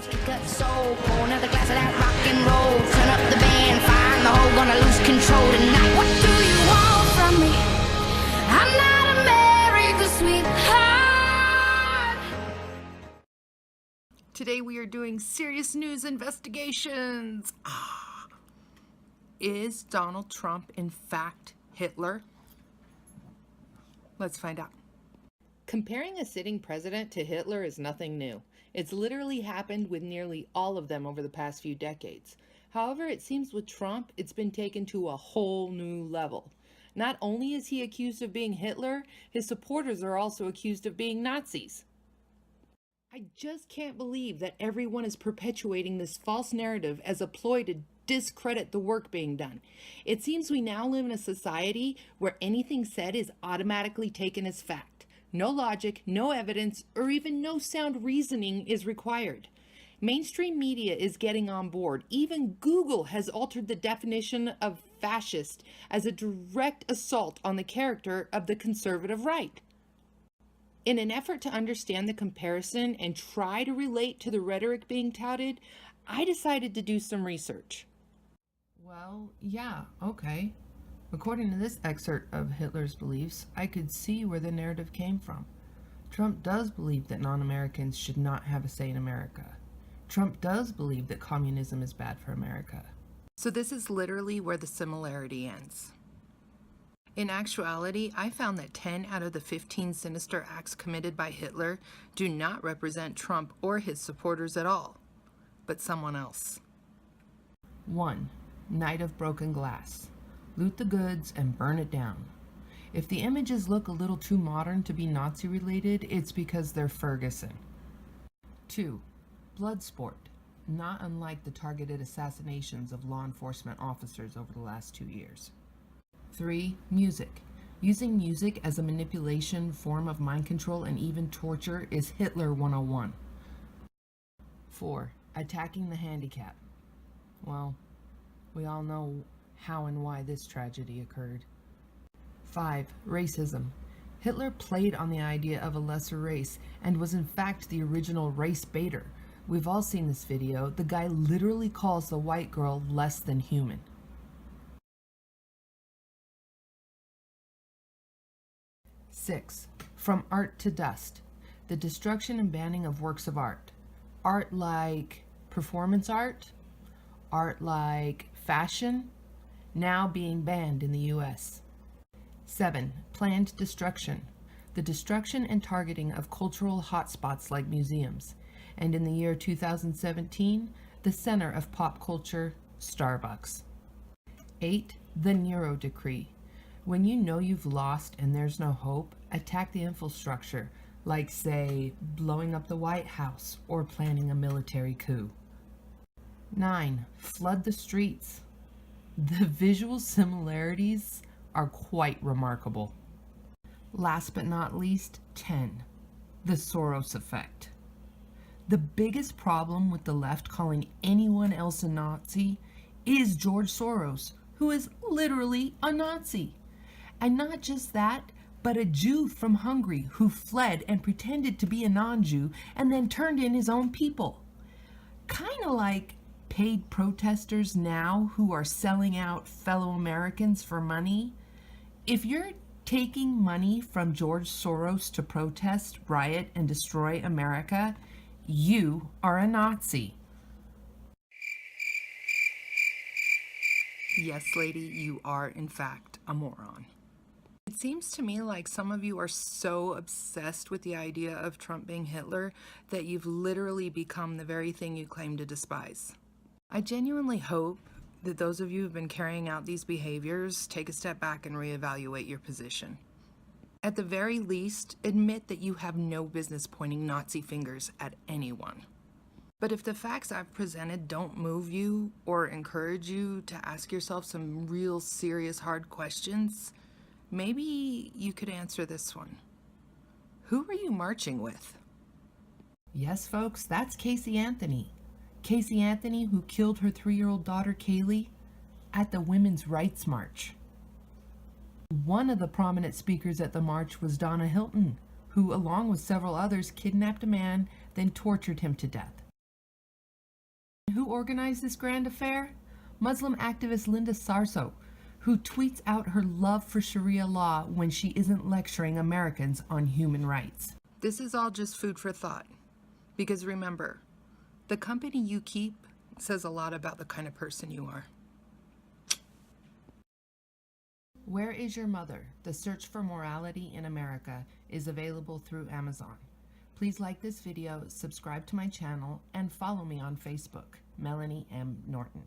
Cut soul, pour another glass of that rock and roll. Turn up the band, find the hole, gonna lose control tonight. What do you want from me? I'm not America's sweetheart. Today we are doing serious news investigations. Is Donald Trump in fact Hitler? Let's find out. Comparing a sitting president to Hitler is nothing new. It's literally happened with nearly all of them over the past few decades. However, it seems with Trump, it's been taken to a whole new level. Not only is he accused of being Hitler, his supporters are also accused of being Nazis. I just can't believe that everyone is perpetuating this false narrative as a ploy to discredit the work being done. It seems we now live in a society where anything said is automatically taken as fact. No logic, no evidence, or even no sound reasoning is required. Mainstream media is getting on board. Even Google has altered the definition of fascist as a direct assault on the character of the conservative right. In an effort to understand the comparison and try to relate to the rhetoric being touted, I decided to do some research. Well, yeah, okay. According to this excerpt of Hitler's beliefs, I could see where the narrative came from. Trump does believe that non-Americans should not have a say in America. Trump does believe that communism is bad for America. So this is literally where the similarity ends. In actuality, I found that 10 out of the 15 sinister acts committed by Hitler do not represent Trump or his supporters at all, but someone else. 1. Night of Broken Glass. Loot the goods and burn it down. If the images look a little too modern to be Nazi-related, it's because they're Ferguson. 2. Bloodsport. Not unlike the targeted assassinations of law enforcement officers over the last 2 years. 3. Music. Using music as a manipulation, form of mind control, and even torture is Hitler 101. 4. Attacking the handicap. Well, we all know how and why this tragedy occurred. 5. Racism. Hitler played on the idea of a lesser race and was in fact the original race baiter. We've all seen this video. The guy literally calls the white girl less than human. 6. From art to dust. The destruction and banning of works of art. Art like performance art, art like fashion, now being banned in the US. 7. Planned destruction. The destruction and targeting of cultural hotspots like museums. And in the year 2017, the center of pop culture, Starbucks. 8. The Nero Decree. When you know you've lost and there's no hope, attack the infrastructure, like, say, blowing up the White House or planning a military coup. 9. Flood the streets. The visual similarities are quite remarkable. Last but not least, 10. The Soros effect. The biggest problem with the left calling anyone else a Nazi is George Soros, who is literally a Nazi. And not just that, but a Jew from Hungary who fled and pretended to be a non-Jew and then turned in his own people. Kind of like paid protesters now who are selling out fellow Americans for money. If you're taking money from George Soros to protest, riot, and destroy America, you are a Nazi. Yes, lady, you are in fact a moron. It seems to me like some of you are so obsessed with the idea of Trump being Hitler that you've literally become the very thing you claim to despise. I genuinely hope that those of you who've been carrying out these behaviors take a step back and reevaluate your position. At the very least, admit that you have no business pointing Nazi fingers at anyone. But if the facts I've presented don't move you or encourage you to ask yourself some real serious hard questions, maybe you could answer this one. Who are you marching with? Yes, folks, that's Casey Anthony. Casey Anthony, who killed her 3-year-old daughter Kaylee at the Women's Rights March. One of the prominent speakers at the march was Donna Hilton, who, along with several others, kidnapped a man, then tortured him to death. Who organized this grand affair? Muslim activist Linda Sarso, who tweets out her love for Sharia law when she isn't lecturing Americans on human rights. This is all just food for thought. Because remember, the company you keep says a lot about the kind of person you are. Where is Your Mother? The Search for Morality in America is available through Amazon. Please like this video, subscribe to my channel, and follow me on Facebook, Melanie M. Norton.